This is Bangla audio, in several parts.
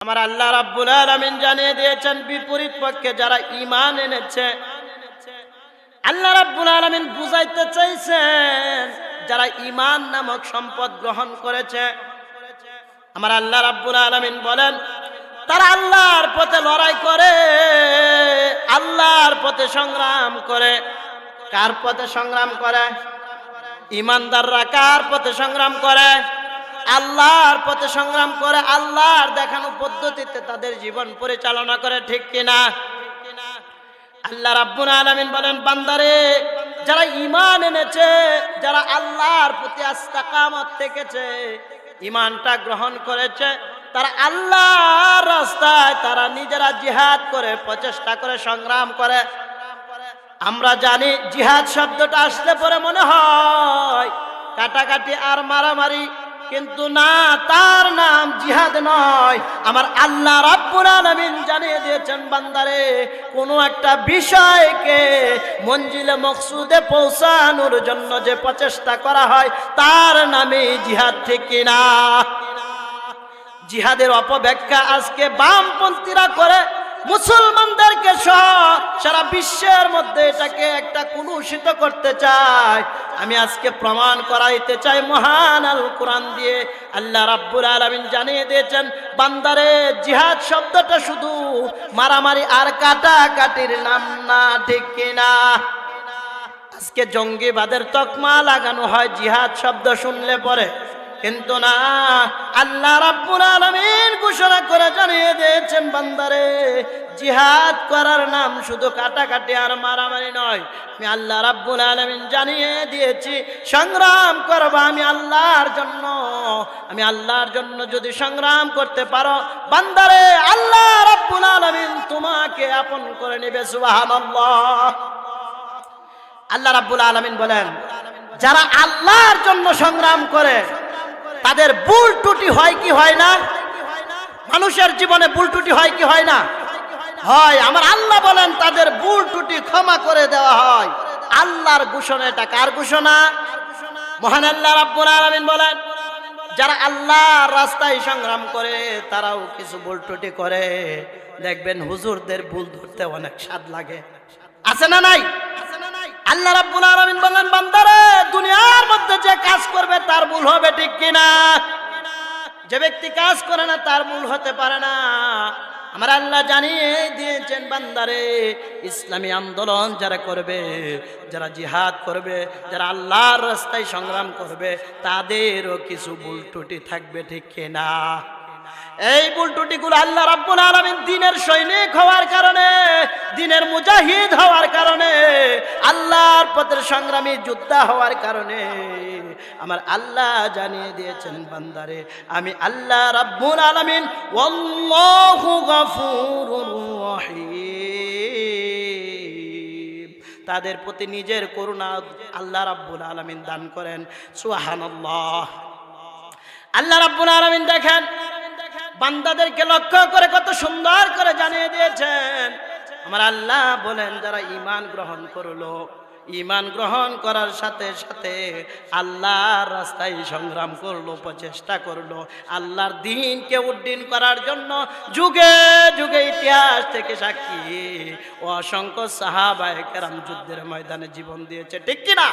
আমার আল্লাহ রাব্বুল আলামিন জানিয়ে দিয়েছেন বিপরীত পক্ষে যারা ঈমান এনেছে, আল্লাহ রাব্বুল আলামিন বুঝাইতে চাইছেন যারা ঈমান নামক সম্পদ গ্রহণ করেছে। আমার আল্লাহ রাব্বুল আলামিন বলেন তারা আল্লাহর পথে লড়াই করে, আল্লাহর পথে সংগ্রাম করে। কার পথে সংগ্রাম করে? ঈমানদাররা কার পথে সংগ্রাম করে? আল্লাহর পথে সংগ্রাম করে, আল্লাহর দেখানো পদ্ধতিতে তাদের জীবন পরিচালনা করে। ঠিক কিনা? আল্লাহ রাব্বুল আলামিন বলেন বান্দারে, যারা ঈমান এনেছে, যারা আল্লাহর প্রতি ইস্তেকামত থেকেছে, ঈমানটা গ্রহণ করেছে, তারা আল্লাহর রাস্তায় তারা নিজেরা জিহাদ করে, প্রচেষ্টা করে, সংগ্রাম করে। আমরা জানি জিহাদ শব্দটা আসলে পরে মনে হয় কাটাকাটি আর মারামারি, কিন্তু না, তার নাম জিহাদ নয়। আমার আল্লাহ রাব্বুল আলামিন জানিয়ে দিয়েছেন বান্দারে, কোনো একটা বিষয়কে মঞ্জিলে মকসুদে পৌঁছানোর জন্য যে প্রচেষ্টা করা হয় তার নামে জিহাদ। ঠিক কিনা? জিহাদের অপব্যাখ্যা আজকে বামপন্থীরা করে, মুসলমানদেরকে সহ সারা বিশ্বের মধ্যে এটাকে একটা কুলুষিত করতে চায়। আমি আজকে প্রমাণ করাইতে চাই মহান আল কোরআন দিয়ে। আল্লাহ রাব্বুল আলামিন জানিয়ে দিয়েছেন বান্দারে, জিহাদ শব্দটা শুধু মারামারি আর কাটাকাটির নাম না। ঠিক কিনা? আজকে জঙ্গিবাদের তকমা লাগানো হয় জিহাদ শব্দ শুনলে পরে, কিন্তু না, আল্লাহ রাব্বুল আলামিন ঘোষণা করে জানিয়ে দিয়েছেন বান্দারে, জিহাদ করার নাম শুধু কাটাকাটি আর মারামারি নয়। আমি আল্লাহ রাব্বুল আলামিন জানিয়ে দিয়েছি সংগ্রাম করবা আমি আল্লাহর জন্য। আমি আল্লাহর জন্য যদি সংগ্রাম করতে পারো বান্দারে, আল্লাহ রাব্বুল আলামিন তোমাকে আপন করে নেবে। সুবহানাল্লাহ। আল্লাহ রাব্বুল আলামিন বলেন যারা আল্লাহর জন্য সংগ্রাম করে তাদের ভুল ত্রুটি হয় কি হয় না? মানুষের জীবনে ভুল ত্রুটি হয় কি হয় না? হয়। আমার আল্লাহ বলেন তাদের ভুল ত্রুটি ক্ষমা করে দেওয়া হয়। আল্লাহর ঘোষণা। এটা কার ঘোষণা? মহান আল্লাহ রাব্বুল আলামিন বলেন যারা আল্লাহর রাস্তায় সংগ্রাম করে তারাও কিছু ভুল ত্রুটি করে। দেখবেন হুজুরদের ভুল ধরতে অনেক স্বাদ লাগে, আছে না নাই? আল্লাহ রাব্বুল আলামিন বলেন বান্দারে, দুনিয়ার মধ্যে যে কাজ করবে তার ভুল হবে। ঠিক কিনা? যে ব্যক্তি কাজ করে না তার ভুল হতে পারে না। আমার আল্লাহ জানিয়ে দিয়েছেন বান্দারে, ইসলামী আন্দোলন যারা করবে, যারা জিহাদ করবে, যারা আল্লাহর রাস্তায় সংগ্রাম করবে, তাদেরও কিছু ভুল ত্রুটি থাকবে। ঠিক কিনা? এই ভুল ত্রুটিগুলো আল্লাহ রাব্বুল আলামিন দ্বীনের সৈনিক হওয়ার কারণে, দ্বীনের মুজাহিদ হওয়ার কারণে, আল্লাহর পথের সংগ্রামী যোদ্ধা হওয়ার কারণে আমার আল্লাহ জানিয়ে দিয়েছেন বান্দারে, আমি আল্লাহ রাব্বুল আলামিন ওয়াল্লাহু গফুরুর রহিম, তাদের প্রতি নিজের করুণা আল্লাহ রাব্বুল আলামিন দান করেন। সুবহানাল্লাহ। আল্লাহ রাব্বুল আলামিন দেখেন বান্দাদেরকে লক্ষ্য করে কত সুন্দর করে জানিয়ে দিয়েছেন। আমার আল্লাহ বলেন যারা ঈমান গ্রহণ করলো, ঈমান গ্রহণ করার সাথে সাথে আল্লাহর রাস্তায় সংগ্রাম করলো, প্রচেষ্টা করলো, আল্লাহর দ্বীনকে উড্ডীন করার জন্য যুগে যুগে ইতিহাস থেকে সাক্ষী অসংখ্য সাহাবায়ে কেরাম যুদ্ধের ময়দানে জীবন দিয়েছে। ঠিক কিনা?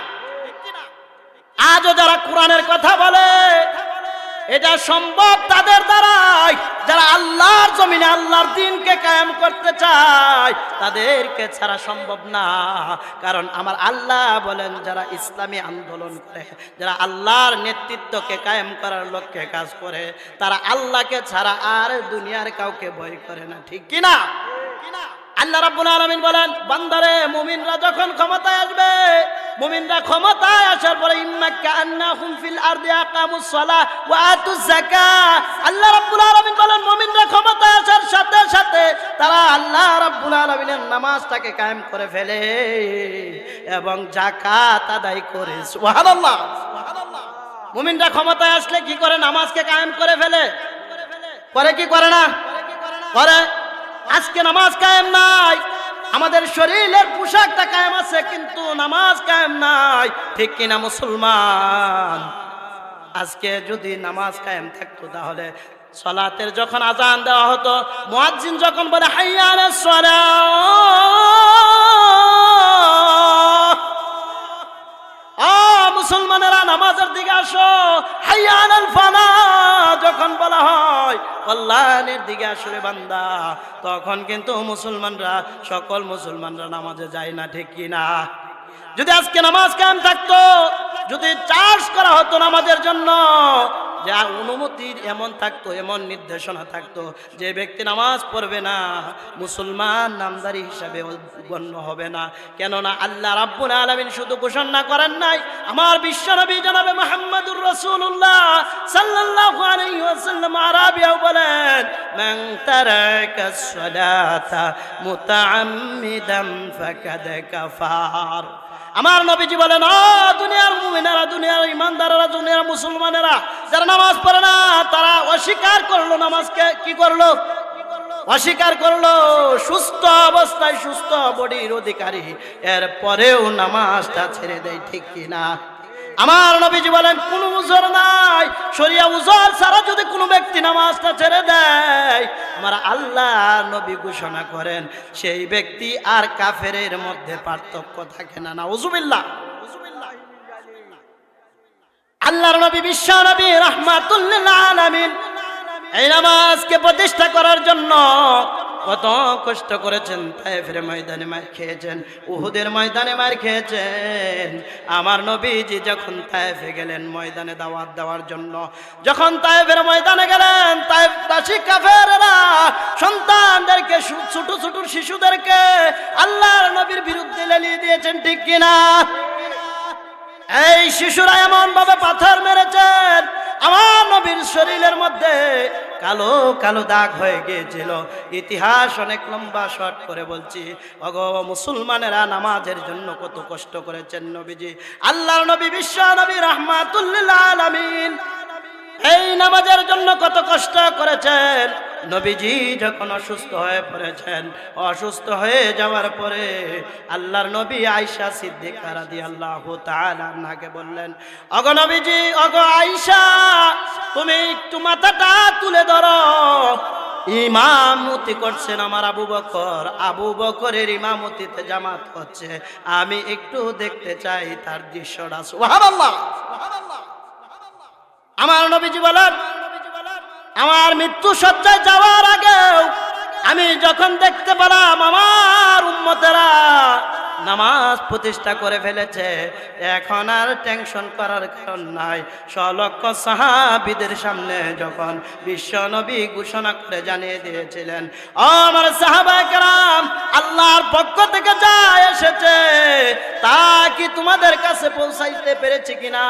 আজও যারা কোরআনের কথা বলে এটা সম্ভব তাদের দ্বারাই, যারা আল্লাহর জমিনে আল্লাহর দ্বীনকে কায়েম করতে চায় তাদেরকে ছাড়া সম্ভব না। কারণ আমার আল্লাহ বলেন যারা ইসলামী আন্দোলন করে, যারা আল্লাহর নেতৃত্বকে কায়েম করার লক্ষ্যে কাজ করে, তারা আল্লাহকে ছাড়া আর দুনিয়ার কাউকে ভয় করে না। ঠিক কিনা? আল্লাহ রাব্বুল আলামিন বলেন বান্দারে, মুমিনরা যখন ক্ষমতায় আসবে, মুমিনরা ক্ষমতায় আসার পরে ইম্মাক্কান্নাহুম ফিল আরদি আকামুস সালাহ ওয়া আতুজ যাকাত, আল্লাহ রাব্বুল আলামিন বলেন মুমিনরা ক্ষমতায় আসার সাথে সাথে তারা আল্লাহ রাব্বুল আলামিনের নামাজটাকে কায়েম করে ফেলে এবং যাকাত আদায় করে। সুবহানাল্লাহ। মুমিনরা ক্ষমতায় আসলে কি করে? নামাজকে কায়েম করে ফেলে। করে কি করে না? করে। আজকে নামাজ কায়েম নাই, আমাদের শরীরের পোশাকটা কায়েম আছে কিন্তু নামাজ কায়েম নাই। ঠিক কিনা মুসলমান? আজকে যদি নামাজ কায়েম থাকতো তাহলে সালাতের যখন আজান দেওয়া হতো, মুয়াজ্জিন যখন বলে হাইয়া আলাস সালাহ, মুসলমানেরা নামাজের দিকে আসো, হাইয়া আলাল ফালাহ যখন বলা হয় কল্যাণের দিকে আসো রে বান্দা, তখন কিন্তু মুসলমানরা, সকল মুসলমানরা নামাজে যায় না, ঠিক কি না? যদি আজকে নামাজ কায়েম থাকতো, যদি চার্জ করা হতো নামাজের জন্য, যে অনুমতির এমন থাকতো, এমন নির্দেশনা থাকতো, যে ব্যক্তি নামাজ পড়বে না মুসলমান নামদারি হিসাবে গণ্য হবে না। কেননা আল্লাহ রাব্বুল আলামিন শুধু ঘোষণা করেন নাই, আমার বিশ্বনবী জনাবে মুহাম্মদুর রাসূলুল্লাহ সাল্লাল্লাহু আলাইহি ওয়াসাল্লাম আরাবিয়াও বলেন, মান তারাকাস সালাতা মুতাআম্মিদান ফাকাদ কাফার। আমার নবীজি বলেন, ও দুনিয়ার মুমিনেরা, দুনিয়ার ইমানদারেরা, দুনিয়ার মুসলমানেরা, যারা নামাজ পড়ে না তারা অস্বীকার করলো নামাজকে। কি করলো? অস্বীকার করলো। সুস্থ অবস্থায়, সুস্থ বডির অধিকারী, এরপরেও নামাজটা ছেড়ে দেয়, ঠিক কিনা? আমার নবীজি বলেন, কোনো উযর নাই, শরিয়া উযর ছাড়া যদি কোনো ব্যক্তি নামাজটা ছেড়ে দেয়, আমার আল্লাহ নবী ঘোষণা করেন সেই ব্যক্তি আর কাফেরের মধ্যে পার্থক্য থাকে না। নাউযুবিল্লাহ। আল্লাহর নবী, বিশ্ব নবী রাহমাতুল লিল আলামিন, এই নামাজকে প্রতিষ্ঠা করার জন্য কত কষ্ট করেছেন। তায়েফের ময়দানে মার খেয়েছেন, উহুদের ময়দানে মার খেয়েছেন। আমার নবীজি যখন তায়েফে গেলেন ময়দানে দাওয়াত দেওয়ার জন্য, যখন তায়েফের ময়দানে গেলেন, তায়েফবাসী কাফেররা সন্তানদেরকে, ছোট ছোট শিশুদেরকে আল্লাহর নবীর বিরুদ্ধে লেলিয়ে দিয়েছেন, ঠিক কিনা? এই শিশুরা এমন ভাবে পাথর মেরেছেন, আমার নবীর শরীরের মধ্যে কালো কালো দাগ হয়ে গিয়েছিল। ইতিহাস অনেক লম্বা, শর্ট করে বলছি। ওগো মুসলমানেরা, নামাজের জন্য কত কষ্ট করেছেন নবীজি। আল্লাহর নবী, বিশ্ব নবী রাহমাতুল লিল আলামিন, এই নামাজের জন্য কত কষ্ট করেছেন। নবীজি যখন অসুস্থ হয়ে পড়েছেন, অসুস্থ হয়ে যাওয়ার পরে আল্লাহর নবী আয়েশা সিদ্দিকা রাদিয়াল্লাহু তাআলা আনহাকে বললেন, ওগো নবীজি, ওগো আয়েশা, তুমি একটু মাথাটা তুলে ধরো। ইমামতি করছেন আমার আবু বকর, আবু বকরের ইমামতিতে জামাত হচ্ছে, আমি একটু দেখতে চাই তার দৃশ্যটা। সুবহানাল্লাহ। আমার নবীজি বলেন, আমার মৃত্যু সজ্জায় যাওয়ার আগেও আমি যখন দেখতে পেলাম আমার উম্মতেরা নামাজ প্রতিষ্ঠা করে ফেলেছে, এখন আর টেনশন করার কারণ নাই। সলক্ষ সাহাবীদের সামনে যখন বিশ্ব নবী ঘোষণা করে জানিয়ে দিয়েছিলেন, ও আমার সাহাবায়ে কেরাম, আল্লাহর পক্ষ থেকে যা এসেছে তা কি তোমাদের কাছে পৌঁছাইতে পেরেছে কিনা?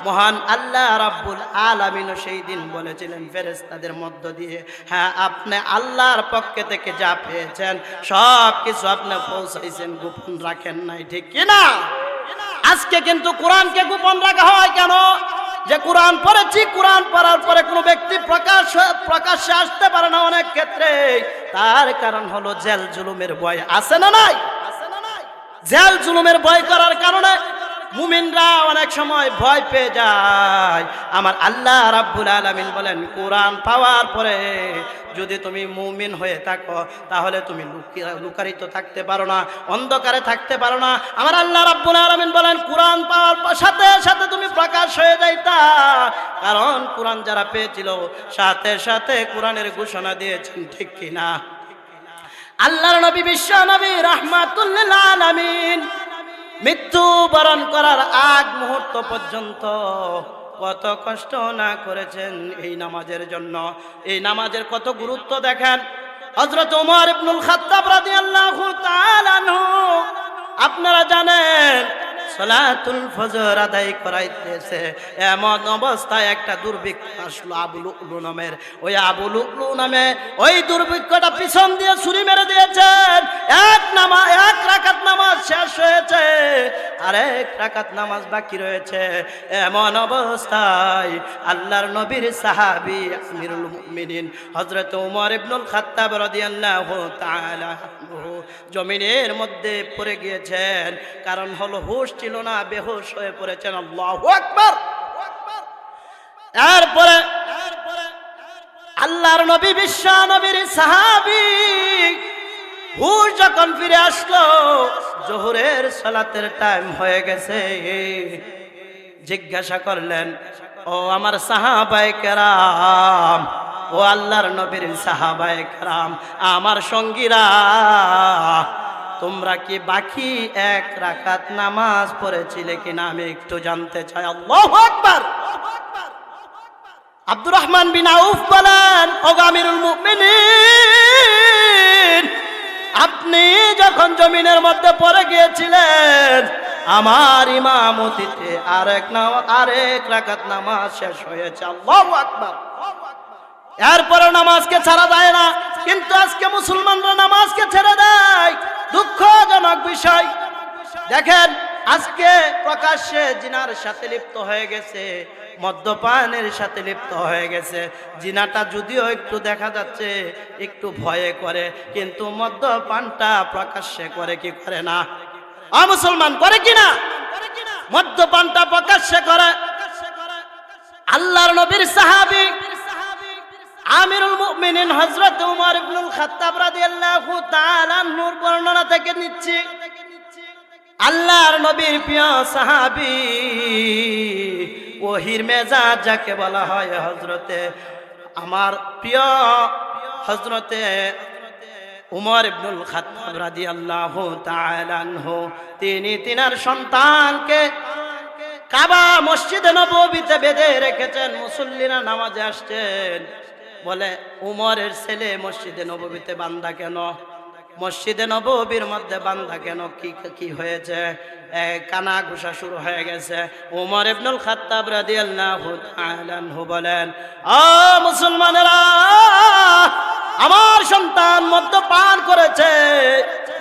মহান আল্লাহ রাব্বুল আলামিন সেই দিন বলেছিলেন ফেরেশতাদের মধ্য দিয়ে, হ্যাঁ, আপনি আল্লাহর পক্ষ থেকে যা পেয়েছেন সব কিছু আপনি পৌঁছাইছেন, গোপন রাখেন নাই, ঠিক কিনা? আজকে কিন্তু কোরআনকে গোপন রাখা হয় কেন? যে কোরআন পড়েছি, কোরআন পড়ার পরে কোনো ব্যক্তি প্রকাশ্যে আসতে পারে না অনেক ক্ষেত্রে। তার কারণ হলো জেল জুলুমের ভয়। আছে না নাই? জেল জুলুমের ভয় করার কারণে মুমিনরা অনেক সময় ভয় পেয়ে যায়। আমার আল্লাহ রাব্বুল আলামিন বলেন, কোরআন পাওয়ার পরে যদি তুমি মুমিন হয়ে থাকো তাহলে তুমি লুকায়িত থাকতে পারো না, অন্ধকারে থাকতে পারো না। আমার আল্লাহ রাব্বুল আলামিন বলেন, কোরআন পাওয়ার সাথে সাথে তুমি প্রকাশ হয়ে যাইতা। কারণ কোরআন যারা পেয়েছিল সাথে সাথে কোরআনের ঘোষণা দিয়েছেন, ঠিক কিনা? আল্লাহর নবী, বিশ্ব নবী রাহমাতুল লিল আলামিন, মৃত্যু বরণ করার আগ মুহূর্ত পর্যন্ত কত কষ্ট না করেছেন এই নামাজের জন্য। এই নামাজের কত গুরুত্ব দেখেন। হযরত ওমর ইবনুল খাত্তাব রাদিয়াল্লাহু তাআলা আনহু, আপনারা জানেন, সালাতুল ফজর আদায় করাইতেছে, এমন অবস্থায় একটা দুর্ভিক্ষ আসলো আবু লু'লু নামের। ওই আবু লু'লু নামে ওই দুর্ভিক্ষটা পিছন দিয়ে ছুরি মেরে দিয়েছেন। এক রাকাত নামাজ শেষ হয়েছে, আর এক রাকাত নামাজ বাকি রয়েছে। এমন অবস্থায় আল্লাহর নবীর সাহাবী আমিরুল মুমিনিন হযরত ওমর ইবনুল খাত্তাব রাদিয়াল্লাহু তাআলা জমিনের মধ্যে পড়ে গিয়েছেন। কারণ হলো হুঁশ ছিল না, বেহুশ হয়ে পড়েছেন। আল্লাহু আকবার। এরপরে আল্লাহর নবী বিশ্ব নবীর সাহাবী হুশ যখন ফিরে আসলো, জোহরের সালাতের টাইম হয়ে গেছে। জিজ্ঞাসা করলেন, ও আমার সাহাবায়ে কেরাম, ও আল্লাহর নবীর সাহাবায়ে কেরাম, আমার সঙ্গীরা, তোমরা কি বাকি এক রাকাত নামাজ পড়েছিলে কিনা আমি একটু জানতে চাই। আল্লাহু আকবার। আব্দুর রহমান বিন আউফ বলেন, ও আমিরুল মুমিনিন, আপনি যখন জমিনের মধ্যে পড়ে গিয়েছিলেন, আমার ইমামতিতে আরেক রাকাত নামাজ শেষ হয়েছে। আল্লাহু আকবার। এরপরে নামাজকে ছাড়া যায় না, কিন্তু আজকে মুসলমানরা নামাজকে ছেড়ে দেয়। দুঃখজনক বিষয়। দেখেন, আজকে প্রকাশ্যে জিনার সাথে লিপ্ত হয়ে গেছে, মদ্যপানের সাথে লিপ্ত হয়ে গেছে। জিনাটা যদিও একটু দেখা যাচ্ছে, একটু ভয়ে করে, কিন্তু মদ্যপানটা প্রকাশ্যে করে কি করে না? মুসলমান করে কিনা? মদ্যপানটা প্রকাশ্যে করে। আল্লাহর নবীর সাহাবী আমিরুল মুমিনিন হযরত উমর ইবনুল খাত্তাব রাদিয়াল্লাহু তাআলা আনহুর বর্ণনা থেকে নিচ্ছি। আল্লাহর নবীর প্রিয় সাহাবী, ওহির মেজাজ যাকে বলা হয়, হযরতে আমার প্রিয় হযরতে উমর ইবনুল খাত্তাব রাদিয়াল্লাহু তাআলা আনহু, তিনি তিনার সন্তানকে কাবা মসজিদে নববীতে বেঁধে রেখেছেন। মুসল্লিরা নামাজে আসছেন, বলে উমরের ছেলে মসজিদে নববীতে বান্দা কেন? মসজিদে নববীর মধ্যে বান্দা কেন? কি হয়েছে? কানা ঘুষা শুরু হয়ে গেছে। উমর ইবনুল খাত্তাব রাদিয়াল্লাহু তাআলা আনহু বলেন, ও মুসলমানেরা, আমার সন্তান মদ্যপান করেছে,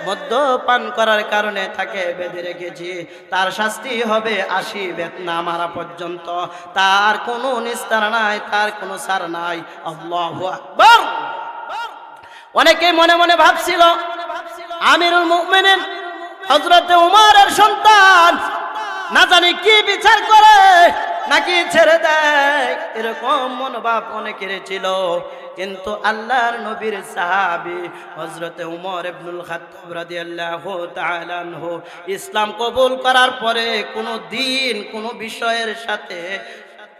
মদ্যপান করার কারণে তাকে বেঁধে রেখেছি, তার শাস্তি হবে 80 বেতনা মারা পর্যন্ত, তার কোনো নিস্তার নাই, তার কোনো ছাড় নাই। আল্লাহু আকবার। অনেকে মনে মনে ভাবছিল আমিরুল মুমিনিন হযরতে উমরের সন্তান না জানি কি বিচার করে, নাকি ছেড়ে দেয়, এরকম মনোভাব অনেকের ছিল। কিন্তু আল্লাহর নবীর সাহাবী হযরতে উমর ইবনুল খাত্তাব রাদিয়াল্লাহু তাআলা আনহু ইসলাম কবুল করার পরে কোনো দিন কোনো বিষয়ের সাথে,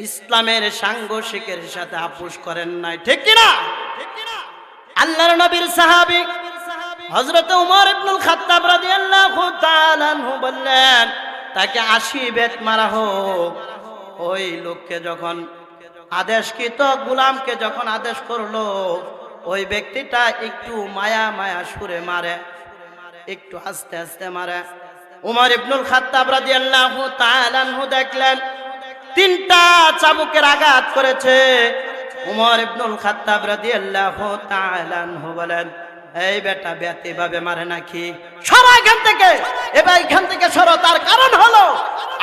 ইসলামের সাংঘর্ষিকের সাথে আপোষ করেন নাই। ঠিক কিনা? আল্লাহর নবীর সাহাবী হযরতে উমর ইবনুল খাত্তাব রাদিয়াল্লাহু তাআলা আনহু বললেন, তাকে 80 বেত মারা হোক। ওই লোককে যখন আদেশকৃত গোলামকে যখন আদেশ করলো, ওই ব্যক্তিটা একটু মায়া মায়া সুরে মারে, একটু আস্তে আস্তে মারে। উমর ইবনুল খাত্তাব রাদিয়াল্লাহু তাআলা আনহু দেখলেন 3টা চাবুকের আঘাত করেছে। উমর ইবনুল খাত্তাব রাদিয়াল্লাহু তাআলা আনহু বলেন, এই বেটা বেতে ভাবে মারে নাকি? সরো এখান থেকে, এবার এখান থেকে সরো। তার কারণ হলো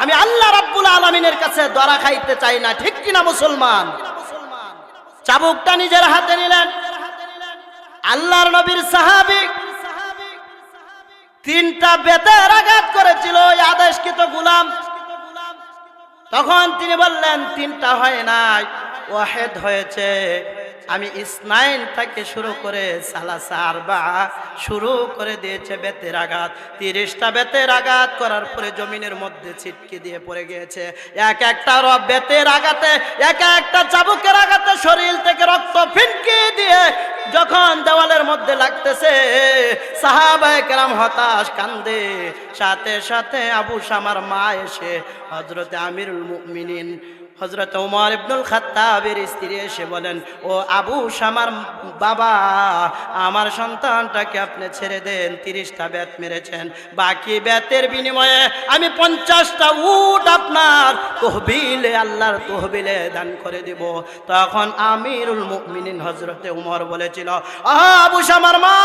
আমি আল্লাহ রাব্বুল আলামিনের কাছে দরা খাইতে চাই না। ঠিক কিনা মুসলমান? চাবুকটা নিজের হাতে নিলেন। আল্লাহর নবীর সাহাবী 3টা বেতের আঘাত করেছিল ওই আদেশকৃত গোলাম। তখন তিনি বললেন, 3টা হয় নাই, ওয়াহেদ হয়েছে। আমি ইসনাইন থেকে শুরু করে সালাসা আরবা শুরু করে দিয়েছে বেতের আঘাত। 30টা বেতের আঘাত করার পরে জমিনের মধ্যে ছিটকে দিয়ে পড়ে গিয়েছে। এক একটা বেতের আঘাতে, এক একটা চাবুকের আঘাতে শরীর থেকে রক্ত ফিনকি দিয়ে যখন দেওয়ালের মধ্যে লাগতেছে, সাহাবায়ে কেরাম হতাশ, কান্দে। সাথে সাথে আবু শামার মা এসে হযরতে আমিরুল মুমিনিন হযরত উমর ইবনুল খাত্তাবের স্ত্রী এসে বলেন, ও আবু শামার বাবা, আমার সন্তানটাকে আপনি ছেড়ে দেন। 30টা বেত মেরেছেন, বাকি বেতের বিনিময়ে আমি 50টা উট আপনার তহবিলে, আল্লাহর তহবিলে দান করে দিব। তখন আমিরুল মুমিনিন হযরতে উমর বলেছিল, আবু শামার মা,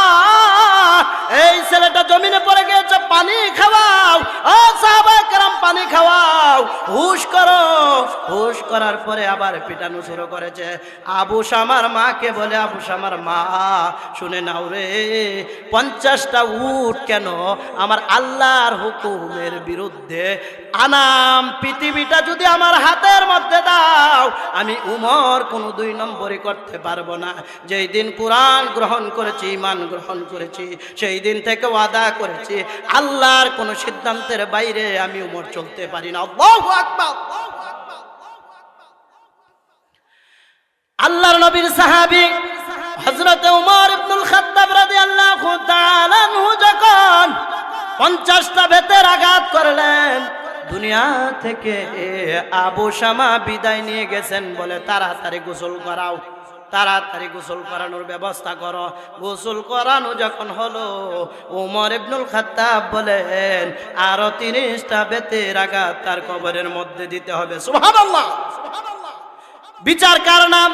এই ছেলেটা জমিনে পড়ে গিয়েছে, পানি খাওয়াও। ও সাহাবায়ে কেরাম, পানি খাওয়াও, হুশ করো। হুশ করার পরে আবার পিটানো শুরু করেছে। আবু শামার মাকে বলে, আবু শামার মা, শুনে নাও রে, 50টা উট কেন আমার আল্লাহর হুকুমের বিরুদ্ধে আনাম, পৃথিবীটা যদি আমার হাতের মধ্যে দাও, আমি উমর কোনো 2 নম্বরই করতে পারবো না। যেই দিন কোরআন গ্রহণ করেছি, ঈমান গ্রহণ করেছি, সেই দিন থেকে ওয়াদা করেছি আল্লাহর কোনো সিদ্ধান্তের বাইরে আমি উমর চলতে পারি না। আল্লাহু আকবার। আল্লাহর নবীর সাহাবী হযরত উমর ইবনুল খাত্তাব রাদিয়াল্লাহু তাআলা আনহু যখন 50টা বেতের আঘাত করলেন, দুনিয়া থেকে আবু শামা বিদায় নিয়ে গেছেন বলে তাড়াতাড়ি গোসল করাও, তাড়াতাড়ি গোসল করানোর ব্যবস্থা করো। গোসল করানো যখন হলো, ওমর ইবনুল খাত্তাব বলেন আরো 30টা বেতের আঘাত তার কবরের মধ্যে দিতে হবে। সুবহানাল্লাহ। বিচার কার নাম?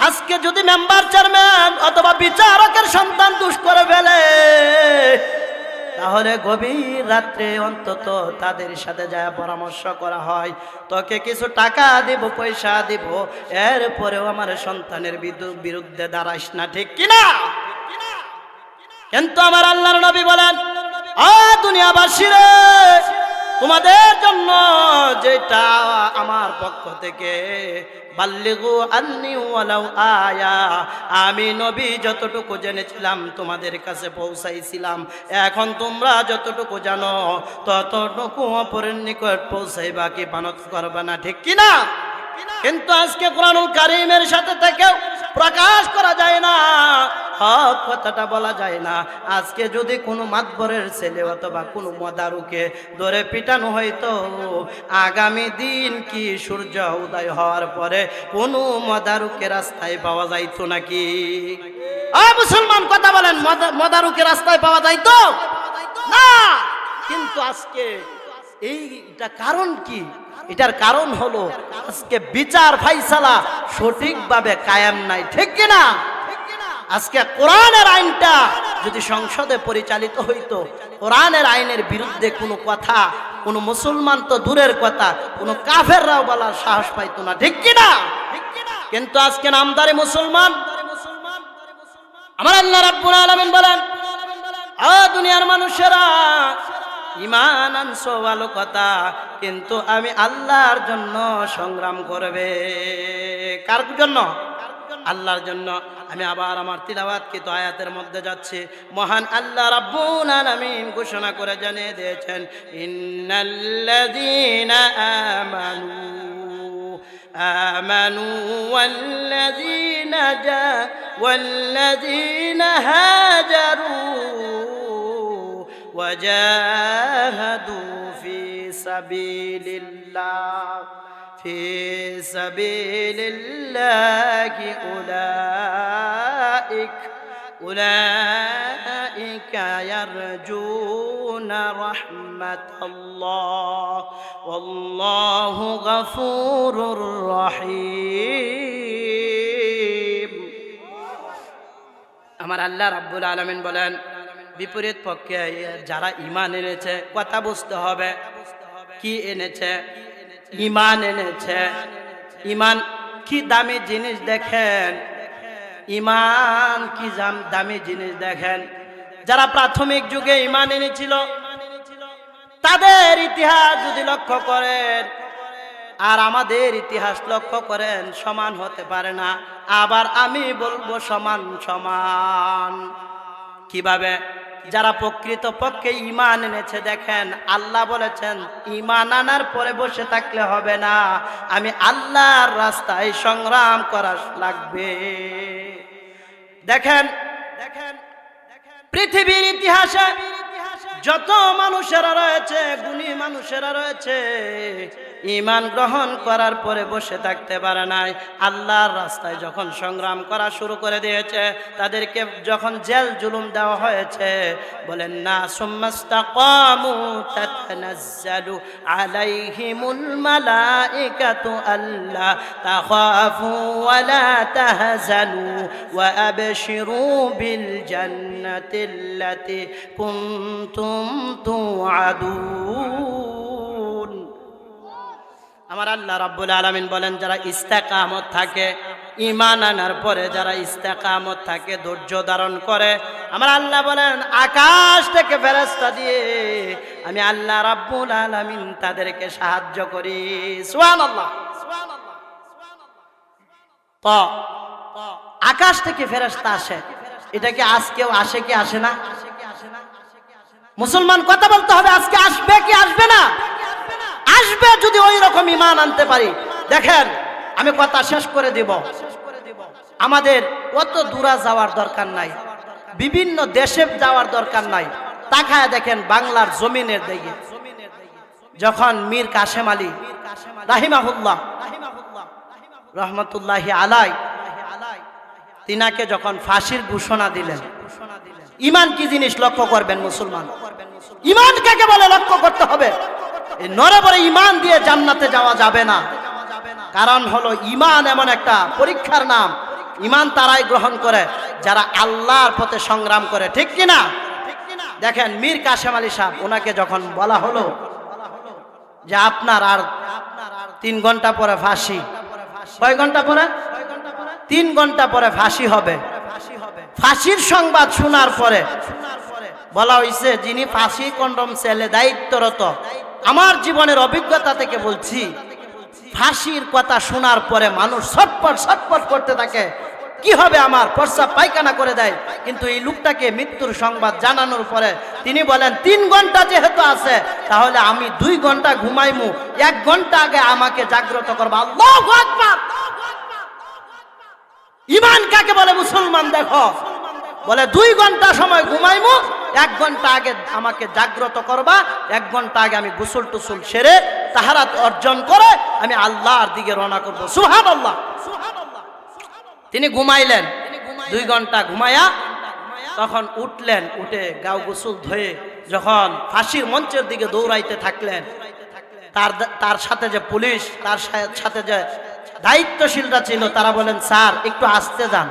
আজকে যদি মেম্বার, চেয়ারম্যান অথবা বিচারকের সন্তান দুষ করে ফেলে, তাহলে গভীর রাত্রে অন্তত তাদের সাথে যায় পরামর্শ করা হয়, তোকে কিছু টাকা দিব, পয়সা দিব, এরপরেও আমার সন্তানের বিরুদ্ধে দাঁড়াইস না, ঠিক কিনা? কিন্তু আমার আল্লাহর নবী বলেন, ও দুনিয়াবাসী রে, তোমাদের জন্য যেটা আমার পক্ষ থেকে, বাল্লিগু আন্নি ওয়ালাউ আয়া, আমি নবী যতটুকু জেনেছিলাম তোমাদের কাছে পৌঁছাইছিলাম। এখন তোমরা যতটুকু জানো ততটুকু অপরের নিকট পৌঁছাইবা, কি বানত করবে না, ঠিক কিনা? কিন্তু আজকে কোরআনুল কারীমের সাথে থেকেও প্রকাশ করা যায় না, হক কথাটা বলা যায় না। আজকে যদি কোনো মাতবরের ছেলে অথবা কোনো মদারুকে ধরে পিটানো হয়তো, আগামী দিন কি সূর্য উদয় হওয়ার পরে কোনো মদারুকে রাস্তায় পাওয়া যাইতো নাকি? মুসলমান কথা বলেন, মদারুকে রাস্তায় পাওয়া যাইতো না। কিন্তু আজকে এইটা কারণ কি? এটার কারণ হলো আজকে বিচার ফাইসালা সঠিকভাবে কায়েম নাই, ঠিক কিনা? আজকে কোরআনের আইনটা যদি সংসদে পরিচালিত হইতো, কোরআনের আইনের বিরুদ্ধে কোনো কথা কোনো মুসলমান তো দূরের কথা, কোনো কাফেররাও বলার সাহস পাইতো না, ঠিক কিনা? কিন্তু আজকে নামদারি মুসলমান। আমার আল্লাহ রাব্বুল আলামিন বলেন, ও দুনিয়ার মানুষেরা, ঈমান আনছো ভালো কথা, কিন্তু আমি আল্লাহর জন্য সংগ্রাম করবে। কার জন্য? আল্লাহর জন্য। আমি আবার আমার তিলাওয়াতকৃত আয়াতের মধ্যে যাচ্ছি। মহান আল্লাহ রাব্বুল আলামিন ঘোষণা করে জানিয়ে দিয়েছেন, ইন্নাল্লাযীনা আমানু ওয়াল্লাযীনা হাজারু ওয়াজাহাদু ফি সাবিলিল্লাহ উলাইকা ইয়ারজুনা রাহমাতাল্লাহ ওয়াল্লাহু গফুরুর রহিম। আমার আল্লাহ রাব্বুল আলামিন বলেন, বিপরীত পক্ষে যারা ঈমান এনেছে, কথা বুঝতে হবে কি এনেছে। ঈমান এনেছে। ঈমান কি দামি জিনিস দেখেন, ঈমান কি দামি জিনিস দেখেন। যারা প্রাথমিক যুগে ঈমান এনেছিল তাদের ইতিহাস যদি লক্ষ্য করেন আর আমাদের ইতিহাস লক্ষ্য করেন, সমান হতে পারে না। আবার আমি বলবো সমান সমান। কিভাবে? যারা প্রকৃত পক্ষে ঈমান এনেছে, দেখেন আল্লাহ বলেছেন ঈমান আনার পরে বসে থাকলে হবে না, আমি আল্লাহর রাস্তায় সংগ্রাম করা লাগবে। দেখেন পৃথিবীর ইতিহাসে যত মানুষেরা রয়েছে, গুণী মানুষেরা রয়েছে, ঈমান গ্রহণ করার পরে বসে থাকতে পারে নাই। আল্লাহর রাস্তায় যখন সংগ্রাম করা শুরু করে দিয়েছে, তাদেরকে যখন জেল জুলুম দেওয়া হয়েছে, বলেন না সুম্মাস্তাকামু তাতানাজ্জালু আলাইহিমুল মালাইকাতু আল্লা তাখাফু ওয়া লা তাহজানু ওয়া আবশিরু বিল জান্নাতিল্লাতী কুনতুম তুআদুন। আমার আল্লাহ রাব্বুল আলামিন বলেন, যারা ইস্তেকামত থাকে, ঈমান আনার পরে যারা ইস্তেকামত থাকে, ধৈর্য ধারণ করে, আমার আল্লাহ বলেন আকাশ থেকে ফেরেশতা দিয়ে আমি আল্লাহ রাব্বুল আলামিন তাদেরকে সাহায্য করি। সুবহানাল্লাহ। তো আকাশ থেকে ফেরেশতা আসে, এটা কি আজকেও আসে কি আসে না? মুসলমান কথা বলতে হবে, আজকে আসবে কি আসবে না? আসবে, যদি ওই রকম ঈমান আনতে পারি। দেখেন, আমি কথা শেষ করে দিব। আমাদের অত দূরে যাওয়ার দরকার নাই, বিভিন্ন দেশে যাওয়ার দরকার নাই। তাকায় দেখেন বাংলার জমিনের দিকে, যখন মীর কাসেম আলী রাহিমাহুল্লাহ রহমতুল্লাহি আলাই তিনাকে যখন ফাঁসির ঘোষণা দিলেন, ঈমান কি জিনিস লক্ষ্য করবেন মুসলমান। ঈমান কাকে বলে লক্ষ্য করতে হবে। এই নরবরে ঈমান দিয়ে জান্নাতে যাওয়া যাবে না। কারণ হলো ঈমান এমন একটা পরীক্ষার নাম। ঈমান তারাই গ্রহণ করে যারা আল্লাহর পথে সংগ্রাম করে, ঠিক কিনা? দেখেন মীর কাসেম আলী সাহেব, ওনাকে যখন বলা হলো যে আপনার আর 3 ঘন্টা পরে ফাঁসি, কয় ঘন্টা পরে? 3 ঘন্টা পরে ফাঁসি হবে। ফাঁসির সংবাদ শোনার পরে বলা হয়েছে, যিনি ফাঁসি কন্ডম সেলে দায়িত্বরত, আমার জীবনের অভিজ্ঞতা থেকে বলছি, ফাঁসির কথা শোনার পরে মানুষ ছটফট ছটফট করতে থাকে, কি হবে আমার, প্রস্রাব পায়খানা করে দেয়। কিন্তু এই লোকটাকে মৃত্যুর সংবাদ জানানোর পরে তিনি বলেন 3 ঘন্টা যেহেতু আছে, তাহলে আমি 2 ঘন্টা ঘুমাইমু, 1 ঘন্টা আগে আমাকে জাগ্রত করবা। আল্লাহু আকবার। ঈমান কাকে বলে মুসলমান দেখো, বলে 2 ঘন্টা সময় ঘুমাইমু, 1 ঘন্টা আগে আমাকে জাগ্রত করবা, 1 ঘন্টা আগে আমি গোসল টুসুল সেরে তাহারাত অর্জন করে আমি আল্লাহর দিকে রওনা করব। সুবহানাল্লাহ। তিনি ঘুমাইলেন, 2 ঘন্টা ঘুমায়া তখন উঠলেন, উঠে গাও গোসল ধুয়ে যখন ফাঁসির মঞ্চের দিকে দৌড়াইতে থাকলেন, তার সাথে যে পুলিশ, তার সাথে যে দায়িত্বশীলরা ছিল, তারা বলেন স্যার একটু আস্তে যান।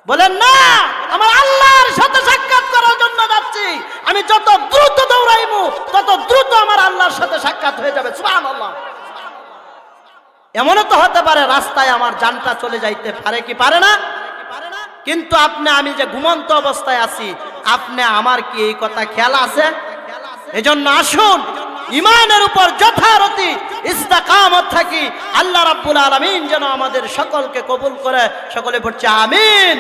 বলেন না, আমার আল্লাহর সাথে সাক্ষাৎ করার জন্য যাচ্ছি, আমি যত দ্রুত দৌড়াইমু তত দ্রুত আমার আল্লাহর সাথে সাক্ষাৎ হয়ে যাবে। সুবহানাল্লাহ। এমনও তো হতে পারে রাস্তায় আমার জানটা চলে যাইতে পারে, কি পারে না? কিন্তু আমি যে ঘুমন্ত অবস্থায় আছি, আপনি আমার কি এই কথা খেয়াল আছে? এজন্য আসুন ঈমানের উপর যথারীতি ইস্তেকামত থাকি। আল্লাহ রাব্বুল আলামিন যেন আমাদের সকলকে কবুল করে। সকলে পড়ছে আমিন।